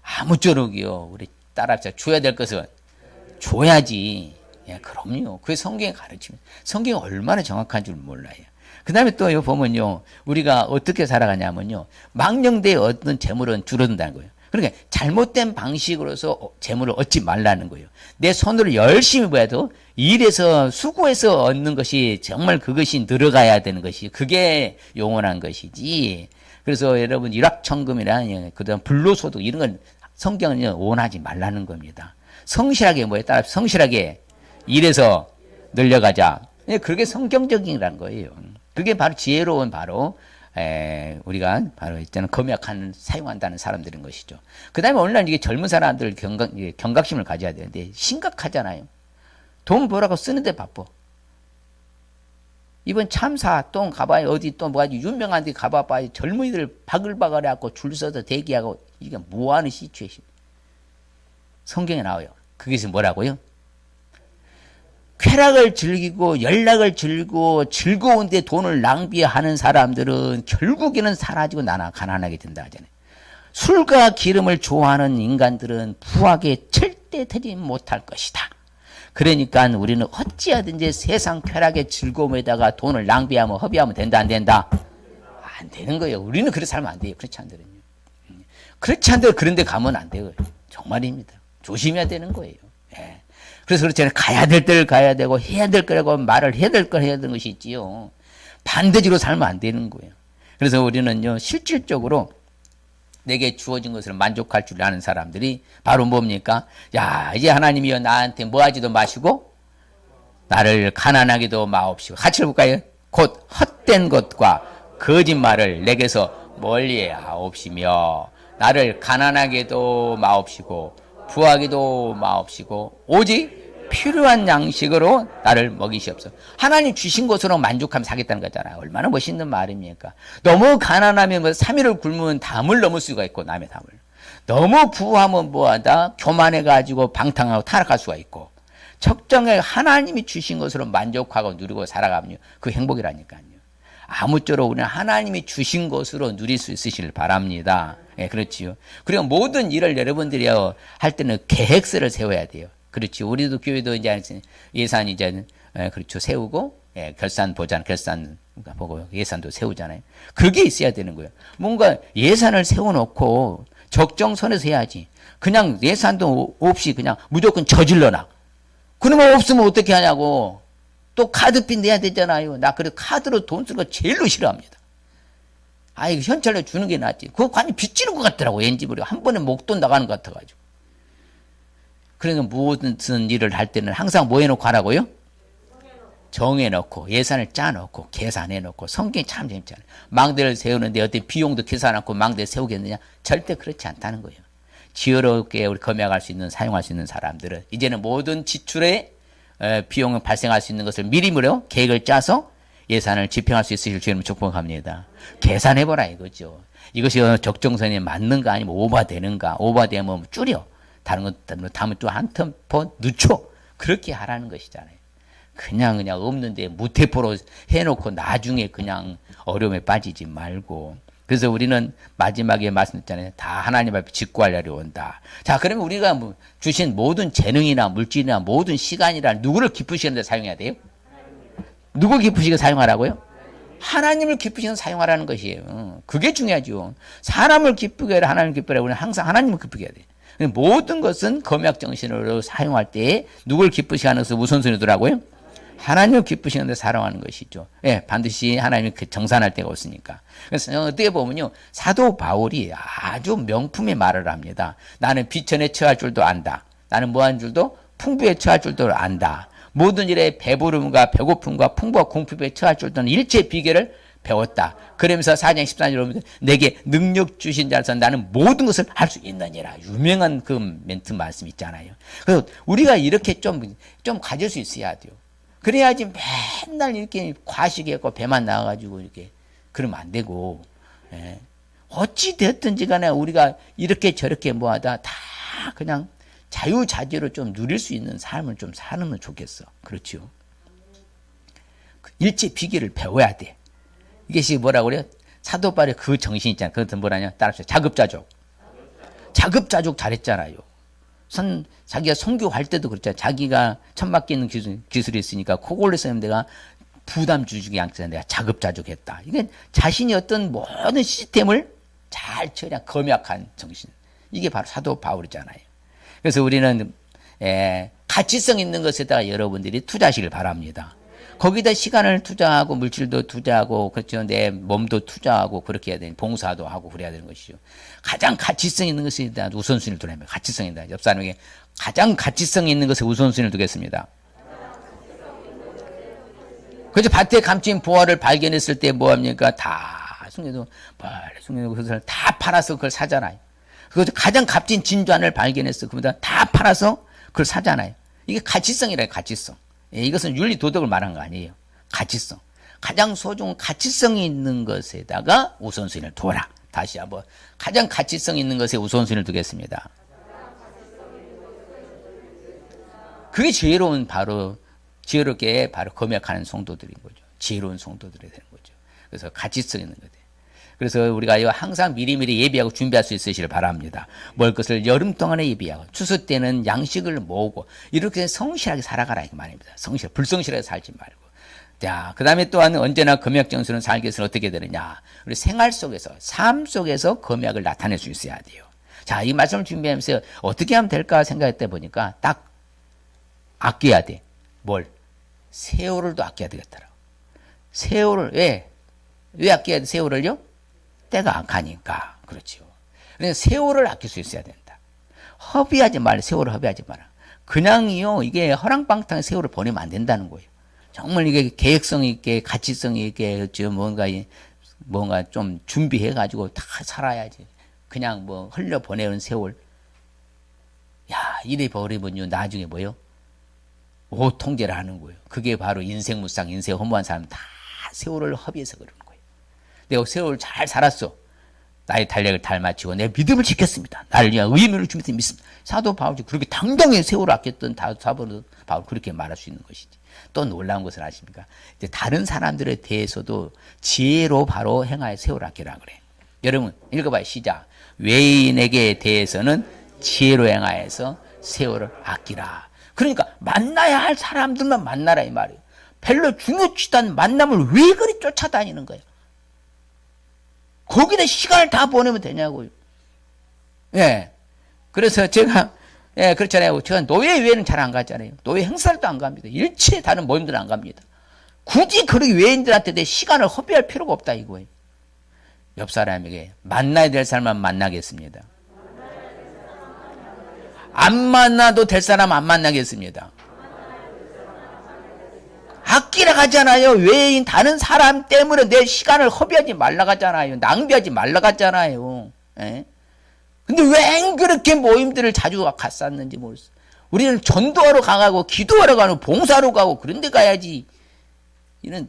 아무쪼록이요. 우리 따라합시다. 줘야 될 것은 줘야지. 예, 그럼요. 그게 성경의 가르침이에요. 성경이 얼마나 정확한 줄 몰라요. 그 다음에 또 여기 보면요. 우리가 어떻게 살아가냐면요. 망령되이 얻는 재물은 줄어든다는 거예요. 그러니까 잘못된 방식으로서 재물을 얻지 말라는 거예요. 내 손으로 열심히 뭐해도 일해서 수고해서 얻는 것이 정말 그것이 늘어가야 되는 것이 그게 영원한 것이지. 그래서 여러분 일확천금이나 그다음 불로소득 이런 건 성경은 원하지 말라는 겁니다. 성실하게 뭐에 따라 성실하게 일해서 늘려가자. 그게 성경적이라는 거예요. 그게 바로 지혜로운 바로 우리가 바로 있잖아요. 검약하는 사용한다는 사람들인 것이죠. 그 다음에 오늘날 이게 젊은 사람들 경각심을 가져야 되는데 심각하잖아요. 돈 벌라고 쓰는데 바빠. 이번 참사 또 가봐야 어디 또 뭐가 유명한 데 가봐야 젊은이들 바글바글 해갖고 줄 서서 대기하고 이게 뭐하는 시츄에이션. 성경에 나와요. 그것이 뭐라고요? 쾌락을 즐기고 연락을 즐기고 즐거운데 돈을 낭비하는 사람들은 결국에는 사라지고 가난하게 된다 하잖아요. 술과 기름을 좋아하는 인간들은 부하게 절대 되지 못할 것이다. 그러니까 우리는 어찌하든지 세상 쾌락의 즐거움에다가 돈을 낭비하면 허비하면 된다 안 된다? 안 되는 거예요. 우리는 그렇게 살면 안 돼요. 그렇지 않더라도. 그렇지 않더라도 그런 데 가면 안 돼요. 정말입니다. 조심해야 되는 거예요. 예. 그래서 그렇잖아요. 가야 될 때를 가야 되고 해야 될 거라고 말을 해야 될 걸 해야 되는 것이 있지요. 반대적으로 살면 안 되는 거예요. 그래서 우리는요. 실질적으로 내게 주어진 것을 만족할 줄 아는 사람들이 바로 뭡니까? 야, 이제 하나님이여 나한테 뭐 하지도 마시고 나를 가난하게도 마옵시고 같이 해볼까요? 곧 헛된 것과 거짓말을 내게서 멀리 하옵시며 나를 가난하게도 마옵시고 부하게도 마옵시고 오직 필요한 양식으로 나를 먹이시옵소서. 하나님 주신 것으로 만족하면 사겠다는 거잖아요. 얼마나 멋있는 말입니까? 너무 가난하면 3일을 굶으면 담을 넘을 수가 있고 남의 담을. 너무 부하면 뭐하다? 교만해가지고 방탕하고 타락할 수가 있고 적정하게 하나님이 주신 것으로 만족하고 누리고 살아가면 그 행복이라니까요. 아무쪼록 우리는 하나님이 주신 것으로 누릴 수 있으시길 바랍니다. 예, 그렇지요. 그리고 모든 일을 여러분들이 할 때는 계획서를 세워야 돼요. 그렇지. 우리도 교회도 이제 예산 이제 그렇죠. 세우고 결산 보고 예산도 세우잖아요. 그게 있어야 되는 거예요. 뭔가 예산을 세워놓고 적정선에서 해야지. 그냥 예산도 없이 그냥 무조건 저질러놔. 그러면 없으면 어떻게 하냐고. 또 카드비 내야 되잖아요. 나 그래서 카드로 돈 쓰는 거 제일로 싫어합니다. 이거 현찰로 주는 게 낫지. 그거 관이 빚지는 것 같더라고. 왠지 모르고 한 번에 목돈 나가는 것 같아가지고. 그러니까 무슨 일을 할 때는 항상 뭐 해놓고 하라고요? 정해놓고 예산을 짜놓고 계산해놓고 성경이 참 재밌잖아요. 망대를 세우는데 어떤 비용도 계산하고 망대를 세우겠느냐? 절대 그렇지 않다는 거예요. 지혜롭게 우리 검약할 수 있는 사용할 수 있는 사람들은 이제는 모든 지출에 비용을 발생할 수 있는 것을 미리미리 계획을 짜서 예산을 집행할 수 있으실 주님 축복합니다. 계산해보라 이거죠. 이것이 적정선에 맞는가 아니면 오버되는가. 오버되면 줄여. 다른 것 다음에 또 한 템포 늦춰. 그렇게 하라는 것이잖아요. 그냥 없는데 무태포로 해놓고 나중에 그냥 어려움에 빠지지 말고. 그래서 우리는 마지막에 말씀드렸잖아요. 다 하나님 앞에 직구하려고 온다. 자, 그러면 우리가 주신 모든 재능이나 물질이나 모든 시간이나 누구를 기쁘시는 데 사용해야 돼요? 누구 기쁘시게 사용하라고요? 하나님을 기쁘시는 사용하라는 것이에요. 그게 중요하죠. 사람을 기쁘게 하라, 하나님을 기쁘게 하라. 우리는 항상 하나님을 기쁘게 해야 돼요. 모든 것은 검약 정신으로 사용할 때 누굴 기쁘시게 하는 것을 우선순위더라고요? 하나님을 기쁘시는데 사랑하는 것이죠. 예, 반드시 하나님이 정산할 때가 없으니까. 그래서 어떻게 보면요, 사도 바울이 아주 명품의 말을 합니다. 나는 비천에 처할 줄도 안다. 나는 뭐한 줄도 풍부에 처할 줄도 안다. 모든 일에 배부름과 배고픔과 풍부와 공핍에 처할 줄도 일체 비결을 배웠다. 그러면서 4장 14절 보면 내게 능력 주신 자로서 나는 모든 것을 할 수 있느니라. 유명한 그 멘트 말씀 있잖아요. 그래서 우리가 이렇게 좀 가질 수 있어야 돼요. 그래야지 맨날 이렇게 과식했고 배만 나와가지고 이렇게 그러면 안 되고, 예. 어찌 됐든지 간에 우리가 이렇게 저렇게 뭐하다 다 그냥 자유자재로 좀 누릴 수 있는 삶을 좀 사는 좋겠어. 그렇죠. 일체 비결을 배워야 돼. 이것이 뭐라고 그래요? 사도 바울의 그 정신 있잖아요. 그것은 뭐라냐? 따라서 자급자족. 자급자족 잘했잖아요. 자기가 선교할 때도 그랬잖아요. 자기가 천막기 있는 기술이 있으니까 코골레스는 내가 부담 주기 않게 내가 자급자족했다. 이게 자신이 어떤 모든 시스템을 잘 처리한 검약한 정신. 이게 바로 사도 바울이잖아요. 그래서 우리는 가치성 있는 것에다가 여러분들이 투자하시길 바랍니다. 거기다 시간을 투자하고 물질도 투자하고 그렇죠. 내 몸도 투자하고 그렇게 해야 되는 봉사도 하고 그래야 되는 것이죠. 가장 가치성 있는 것에 대한 우선순위를 두라면 가치성이다. 옆 사람에게 가장 가치성 있는 것에 우선순위를 두겠습니다. 그래서 밭에 감춘 보화를 발견했을 때 뭐합니까? 다 숨겨도 빨리 숨겨도 그것을 다 팔아서 그걸 사잖아요. 그것도 가장 값진 진주안을 발견했어. 그보다 다 팔아서 그걸 사잖아요. 이게 가치성이래요. 가치성. 예, 이것은 윤리 도덕을 말한 거 아니에요. 가치성. 가장 소중한 가치성이 있는 것에다가 우선순위를 둬라. 다시 한번 가장 가치성 있는 것에 우선순위를 두겠습니다. 그게 지혜로운 바로 지혜롭게 바로 검역하는 성도들인 거죠. 지혜로운 성도들이 되는 거죠. 그래서 가치성 있는 거죠. 그래서 우리가 항상 미리미리 예비하고 준비할 수 있으시길 바랍니다. 먹을 것을 여름 동안에 예비하고 추수 때는 양식을 모으고 이렇게 성실하게 살아가라 이 말입니다. 불성실하게 살지 말고. 자, 그 다음에 또한 언제나 검약 정수는 살기 위해서는 어떻게 되느냐. 우리 생활 속에서 삶 속에서 검약을 나타낼 수 있어야 돼요. 자, 이 말씀을 준비하면서 어떻게 하면 될까 생각했다 보니까 딱 아껴야 돼. 뭘? 세월을도 아껴야 되겠더라고. 세월을 왜 아껴야 돼? 세월을요? 때가 안 가니까. 그렇죠. 그래서 세월을 아낄 수 있어야 된다. 허비하지 말라. 세월을 허비하지 마라. 그냥이요. 이게 허랑방탕 세월을 보내면 안 된다는 거예요. 정말 이게 계획성 있게, 가치성 있게, 뭔가 좀 준비해가지고 다 살아야지. 그냥 뭐 흘려 보내는 세월. 야, 이래 버리면요. 나중에 뭐요? 오통제를 하는 거예요. 그게 바로 인생무상, 인생 허무한 사람 다 세월을 허비해서 그러는 거예요. 내가 세월을 잘 살았어. 나의 달력을 잘 마치고 내 믿음을 지켰습니다. 나를 위한 의미를 주면서 믿습니다. 사도 바울이 그렇게 당당히 세월을 아꼈던 사도 바울 그렇게 말할 수 있는 것이지. 또 놀라운 것을 아십니까? 이제 다른 사람들에 대해서도 지혜로 바로 행하여 세월을 아끼라 그래. 여러분 읽어봐요. 시작. 외인에게 대해서는 지혜로 행하여서 세월을 아끼라. 그러니까 만나야 할 사람들만 만나라 이 말이에요. 별로 중요치도 않은 만남을 왜 그리 쫓아다니는 거예요? 거기다 시간을 다 보내면 되냐고요. 예. 그래서 제가, 그렇잖아요. 제가 노예회는 잘 안 가잖아요. 노예 행사도 안 갑니다. 일체 다른 모임들은 안 갑니다. 굳이 그렇게 외인들한테 내 시간을 허비할 필요가 없다 이거예요. 옆 사람에게 만나야 될 사람만 만나겠습니다. 안 만나도 될 사람 안 만나겠습니다. 아끼라 가잖아요. 외인 다른 사람 때문에 내 시간을 허비하지 말라 가잖아요. 낭비하지 말라 가잖아요. 예? 근데 왜 그렇게 모임들을 자주 갔었는지 모르겠어요. 우리는 전도하러 가고 기도하러 가고 봉사하러 가고 그런 데 가야지. 이런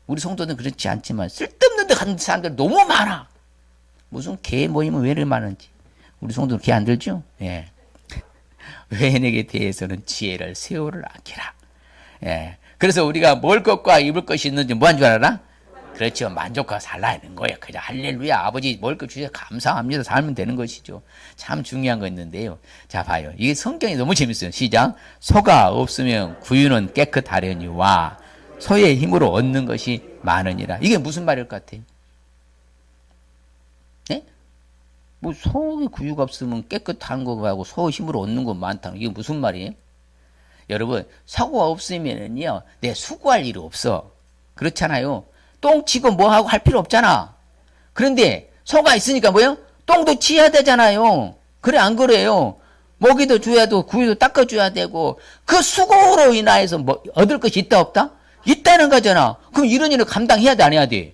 우리 성도는 그렇지 않지만 쓸데없는 데 가는 사람들 너무 많아. 무슨 개 모임은 왜 이렇게 많은지. 우리 성도는 개 안 들죠? 예. 외인에게 대해서는 지혜를 세월을 아끼라. 예. 그래서 우리가 먹을 것과 입을 것이 있는지 뭐 한 줄 알아? 그렇죠. 만족하고 살라는 거예요. 그냥 할렐루야. 아버지 먹을 것 주셔서 감사합니다. 살면 되는 것이죠. 참 중요한 거 있는데요. 자, 봐요. 이게 성경이 너무 재밌어요. 시작. 소가 없으면 구유는 깨끗하려니와 소의 힘으로 얻는 것이 많으니라. 이게 무슨 말일 것 같아요? 네? 뭐 소의 구유가 없으면 깨끗한 거하고 소의 힘으로 얻는 거 많다는 이게 무슨 말이에요? 여러분, 사고가 없으면은요, 내 수고할 일이 없어. 그렇잖아요. 똥 치고 뭐 하고 할 필요 없잖아. 그런데 소가 있으니까 뭐요? 똥도 치야 되잖아요. 그래, 안 그래요? 먹이도 줘야 되고, 구이도 닦아줘야 되고, 그 수고로 인하여서 뭐, 얻을 것이 있다, 없다? 있다는 거잖아. 그럼 이런 일을 감당해야 돼, 안 해야 돼?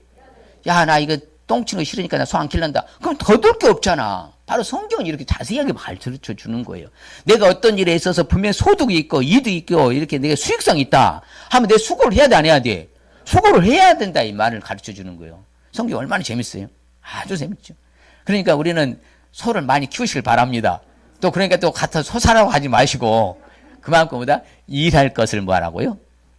야, 나 이거 똥 치는 거 싫으니까 나 소 안 길란다. 그럼 더 들 게 없잖아. 바로 성경은 이렇게 자세하게 가르쳐 주는 거예요. 내가 어떤 일에 있어서 분명히 소득이 있고, 이득이 있고, 이렇게 내가 수익성이 있다. 하면 내 수고를 해야 돼, 안 해야 돼? 수고를 해야 된다, 이 말을 가르쳐 주는 거예요. 성경 얼마나 재밌어요? 아주 재밌죠. 그러니까 우리는 소를 많이 키우시길 바랍니다. 또 그러니까 또 같아 소 사라고 하지 마시고 그만큼보다 일할 것을 뭐 하라고요?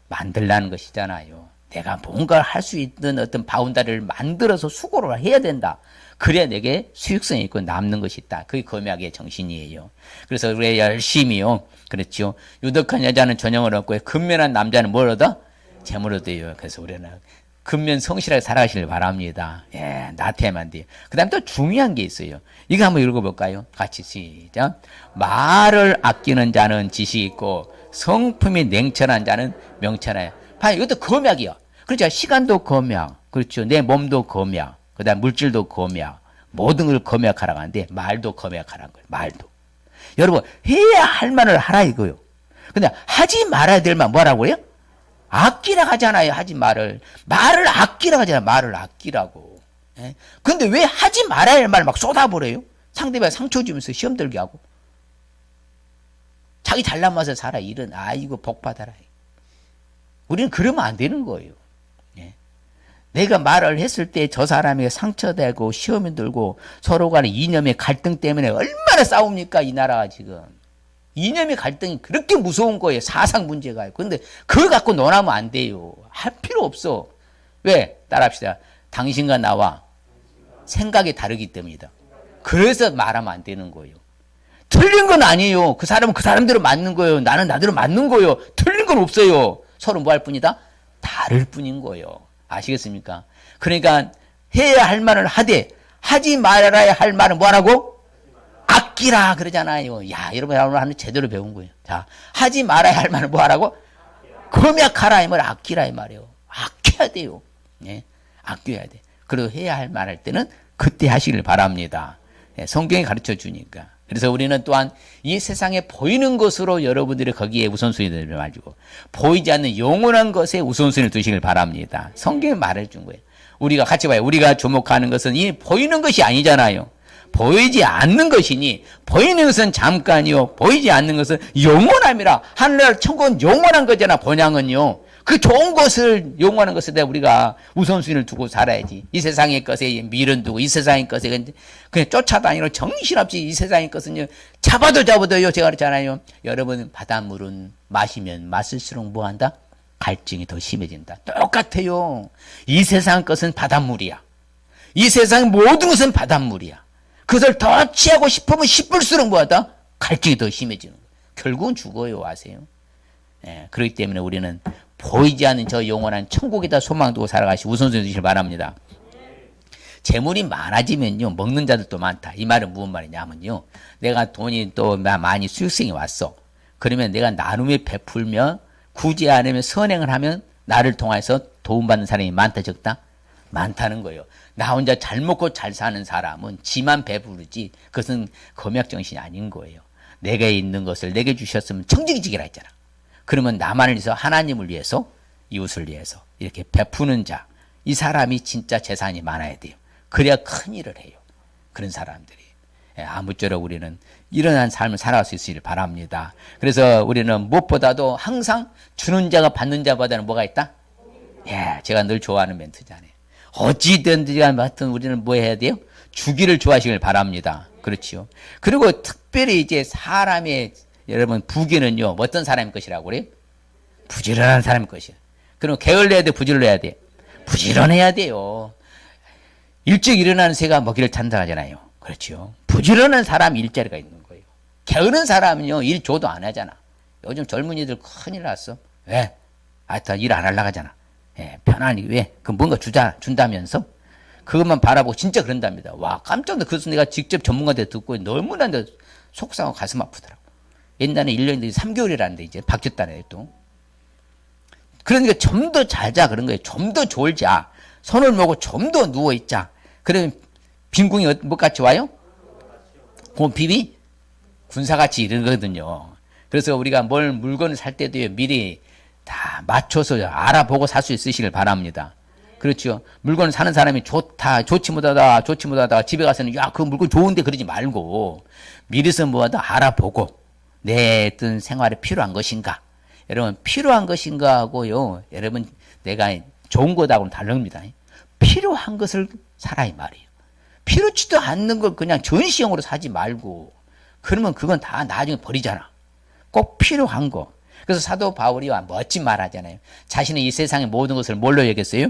만들라는 것이잖아요. 내가 뭔가를 할 수 있는 어떤 바운다리를 만들어서 수고를 해야 된다. 그래야 내게 수익성이 있고 남는 것이 있다. 그게 검약의 정신이에요. 그래서 우리 열심히요. 그렇죠. 유덕한 여자는 전형을 얻고 근면한 남자는 뭘 얻어? 재물을 얻어요. 그래서 우리는 근면 성실하게 살아가시길 바랍니다. 예, 나태하면 안 돼요. 그 다음에 또 중요한 게 있어요. 이거 한번 읽어볼까요? 같이 시작. 말을 아끼는 자는 지식이 있고 성품이 냉철한 자는 명철하여. 봐, 이것도 검약이야. 그렇죠. 시간도 검약. 그렇죠. 내 몸도 검약. 그 다음 물질도 검약. 모든 걸 검약하라고 하는데 말도 검약하라는 거예요. 말도. 여러분, 해야 할 말을 하라 이거요. 근데 하지 말아야 될 말 뭐라고요? 아끼라 하잖아요. 하지 말을 아끼라 하잖아요. 말을 아끼라고. 예? 근데 왜 하지 말아야 할 말을 막 쏟아버려요? 상대방 상처 주면서 시험 들게 하고. 자기 잘난 맛에 살아. 이런 아이고 복 받아라. 우리는 그러면 안 되는 거예요. 예? 내가 말을 했을 때 저 사람에게 상처되고 시험이 들고 서로 간의 이념의 갈등 때문에 얼마나 싸웁니까? 이 나라가 지금. 이념의 갈등이 그렇게 무서운 거예요. 사상 문제가. 그런데 그걸 갖고 논하면 안 돼요. 할 필요 없어. 왜? 따라합시다. 당신과 나와 생각이 다르기 때문이다. 그래서 말하면 안 되는 거예요. 틀린 건 아니에요. 그 사람은 그 사람대로 맞는 거예요. 나는 나대로 맞는 거예요. 틀린 건 없어요. 서로 뭐 할 뿐이다? 다를 뿐인 거예요. 아시겠습니까? 그러니까 해야 할 말을 하되 하지 말아야 할 말은 뭐라고? 아끼라 그러잖아요. 야, 여러분 오늘 하는 제대로 배운 거예요. 자, 하지 말아야 할 말은 뭐 하라고? 검약하라 이 말, 아끼라 이 말이에요. 아껴야 돼요. 예, 아껴야 돼. 그리고 해야 할 말 할 때는 그때 하시길 바랍니다. 예, 성경이 가르쳐 주니까. 그래서 우리는 또한 이 세상에 보이는 것으로 여러분들이 거기에 우선순위를 가지고 보이지 않는 영원한 것에 우선순위를 두시길 바랍니다. 성경이 말해 준 거예요. 우리가 같이 봐요. 우리가 주목하는 것은 이 보이는 것이 아니잖아요. 보이지 않는 것이니 보이는 것은 잠깐이요 보이지 않는 것은 영원함이라. 하늘나라 천국은 영원한 거잖아. 본향은요. 그 좋은 것을 영원한 것에 대해 우리가 우선순위를 두고 살아야지. 이 세상의 것에 미련 두고 이 세상의 것에 그냥 쫓아다니는 정신없이 이 세상의 것은요 잡아도요 제가 그랬잖아요. 여러분 바닷물은 마시면 마실수록 뭐한다? 갈증이 더 심해진다. 똑같아요. 이 세상 것은 바닷물이야. 이 세상 모든 것은 바닷물이야. 그것을 더 취하고 싶으면 싶을수록 뭐하다? 갈증이 더 심해지는 거예요. 결국은 죽어요. 아세요? 예, 그렇기 때문에 우리는 보이지 않는 저 영원한 천국에다 소망 두고 살아가시 우선순위 주시길 바랍니다. 재물이 많아지면요 먹는 자들도 많다. 이 말은 무슨 말이냐면요, 내가 돈이 또 많이 수익성이 왔어. 그러면 내가 나눔에 베풀며 굳이 않으면 선행을 하면 나를 통해서 도움받는 사람이 많다 적다? 많다는 거예요. 나 혼자 잘 먹고 잘 사는 사람은 지만 배부르지 그것은 검약정신이 아닌 거예요. 내게 있는 것을 내게 주셨으면 청지기지기라 했잖아. 그러면 나만을 위해서 하나님을 위해서 이웃을 위해서 이렇게 베푸는 자, 이 사람이 진짜 재산이 많아야 돼요. 그래야 큰 일을 해요. 그런 사람들이. 아무쪼록 우리는 일어난 삶을 살아갈 수 있기를 바랍니다. 그래서 우리는 무엇보다도 항상 주는 자가 받는 자보다는 뭐가 있다? 예, 제가 늘 좋아하는 멘트잖아요. 어찌든지 하여튼 우리는 뭐 해야 돼요? 주기를 좋아하시길 바랍니다. 그렇지요. 그리고 특별히 이제 사람의 여러분 부귀는요 어떤 사람의 것이라고 그래요? 부지런한 사람의 것이에요. 그럼 게을러야 돼, 부지런해야 돼? 부지런해야 돼요. 일찍 일어나는 새가 먹이를 찾는다 하잖아요. 그렇죠. 부지런한 사람이 일자리가 있는 거예요. 게으른 사람은요 일 줘도 안 하잖아. 요즘 젊은이들 큰일 났어. 왜? 하여튼 일 안 하려고 하잖아. 예, 편안히 왜? 그 뭔가 준다면서? 그것만 바라보고 진짜 그런답니다. 와, 깜짝 놀라서 그래서 내가 직접 전문가한테 듣고 너무나 속상하고 가슴 아프더라고. 옛날에 1년인데 3개월이라는데 이제 바뀌었다네 또. 그러니까 좀 더 잘 자 그런 거예요. 좀 더 졸 자. 손을 모고 좀 더 누워 있자. 그러면 빈궁이 뭐같이 와요? 곰핍이 군사같이 이러거든요. 그래서 우리가 뭘 물건을 살 때도요, 미리 다 맞춰서 알아보고 살 수 있으시길 바랍니다. 그렇죠. 물건을 사는 사람이 좋다, 좋지 못하다 집에 가서는 야, 그 물건 좋은데 그러지 말고 미리서 뭐하다 알아보고 내 어떤 생활에 필요한 것인가. 여러분, 필요한 것인가 하고요, 여러분, 내가 좋은 거다고는 다릅니다. 필요한 것을 사라 이 말이에요. 필요치도 않는 걸 그냥 전시용으로 사지 말고, 그러면 그건 다 나중에 버리잖아. 꼭 필요한 거. 그래서 사도 바울이 멋진 말 하잖아요. 자신은 이 세상의 모든 것을 뭘로 여겼어요?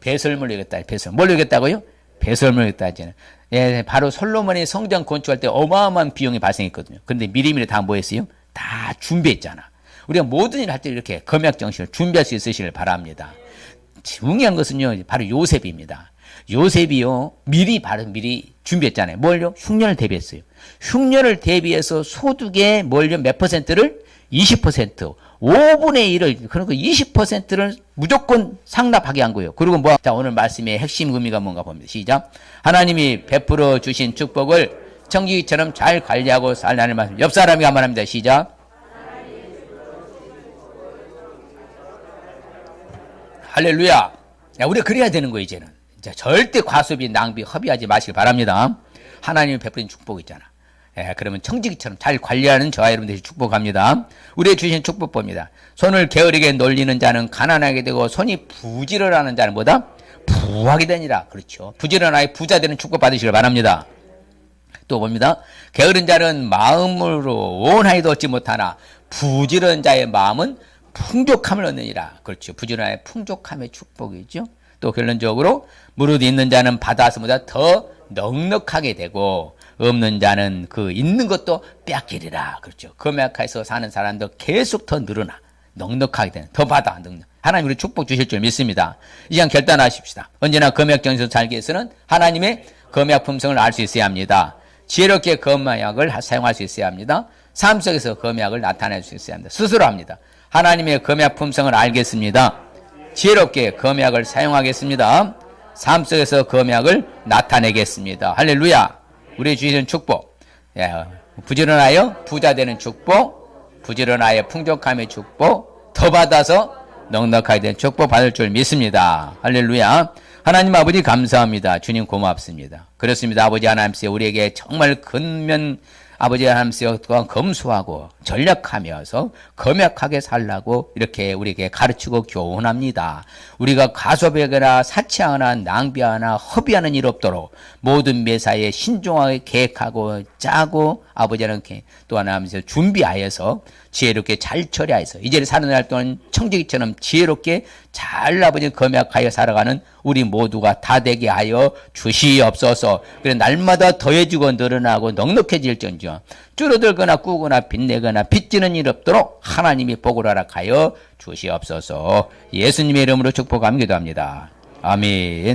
배설물로 여겼다. 뭘로 여겼다고요? 배설물로 여겼다 하잖아요. 예, 바로 솔로몬이 성전 건축할 때 어마어마한 비용이 발생했거든요. 그런데 미리미리 다 뭐 했어요? 다 준비했잖아. 우리가 모든 일을 할 때 이렇게 검약정신을 준비할 수 있으시길 바랍니다. 중요한 것은요, 바로 요셉입니다. 요셉이요, 미리 준비했잖아요. 뭘요? 흉년을 대비했어요. 흉년을 대비해서 소득의 뭘요? 몇 퍼센트를? 20%. 5분의 1을, 그러니까 20%를 무조건 상납하게 한 거예요. 그리고 뭐, 자, 오늘 말씀의 핵심 의미가 뭔가 봅니다. 시작. 하나님이 베풀어 주신 축복을 청지기처럼 잘 관리하고 살라는 말씀. 옆 사람이 한 말 합니다. 시작. 할렐루야. 야, 우리가 그래야 되는 거예요, 이제는. 자, 절대 과소비, 낭비, 허비하지 마시길 바랍니다. 하나님이 베푸신 축복 있잖아. 예, 그러면 청지기처럼 잘 관리하는 저와 여러분들이 축복합니다. 우리의 주신 축복법입니다. 손을 게으르게 놀리는 자는 가난하게 되고 손이 부지런하는 자는 뭐다? 부하게 되니라. 그렇죠. 부지런하게 부자 되는 축복 받으시길 바랍니다. 또 봅니다. 게으른 자는 마음으로 원하여도 얻지 못하나 부지런한 자의 마음은 풍족함을 얻느니라. 그렇죠. 부지런함의 풍족함의 축복이죠. 또 결론적으로 무릇 있는 자는 받아서보다 더 넉넉하게 되고 없는 자는 그 있는 것도 빼앗기리라. 그렇죠. 금약해서 사는 사람도 계속 더 늘어나. 넉넉하게 되는. 더 받아. 하나님 우리 축복 주실 줄 믿습니다. 이제 결단하십시다. 언제나 금약정에서 살기 위해서는 하나님의 금약 품성을 알 수 있어야 합니다. 지혜롭게 금약을 사용할 수 있어야 합니다. 삶 속에서 금약을 나타낼 수 있어야 합니다. 스스로 합니다. 하나님의 금약 품성을 알겠습니다. 지혜롭게 금약을 사용하겠습니다. 삶 속에서 금약을 나타내겠습니다. 할렐루야. 우리 주시는 축복. 부지런하여 부자 되는 축복, 부지런하여 풍족함의 축복, 더 받아서 넉넉하게 된 축복 받을 줄 믿습니다. 할렐루야. 하나님 아버지 감사합니다. 주님 고맙습니다. 그렇습니다. 아버지 하나님께 우리에게 정말 근면 아버지 하나님께 검소하고 전략하면서 검약하게 살라고 이렇게 우리에게 가르치고 교훈합니다. 우리가 가소비하거나 사치하거나 낭비하거나 허비하는 일 없도록 모든 매사에 신중하게 계획하고 짜고 아버지 하나님께 또 하나님께서 준비하여서 지혜롭게 잘 처리하여서 이제 사는 날 동안 청지기처럼 지혜롭게 잘 아버지 검약하여 살아가는 우리 모두가 다 되게 하여 주시옵소서. 그래 날마다 더해지고 늘어나고 넉넉해질지언정 줄어들거나 꾸거나 빚내거나 빚지는 일 없도록 하나님이 복을 허락하여 주시옵소서. 예수님의 이름으로 축복하며 기도합니다. 아멘.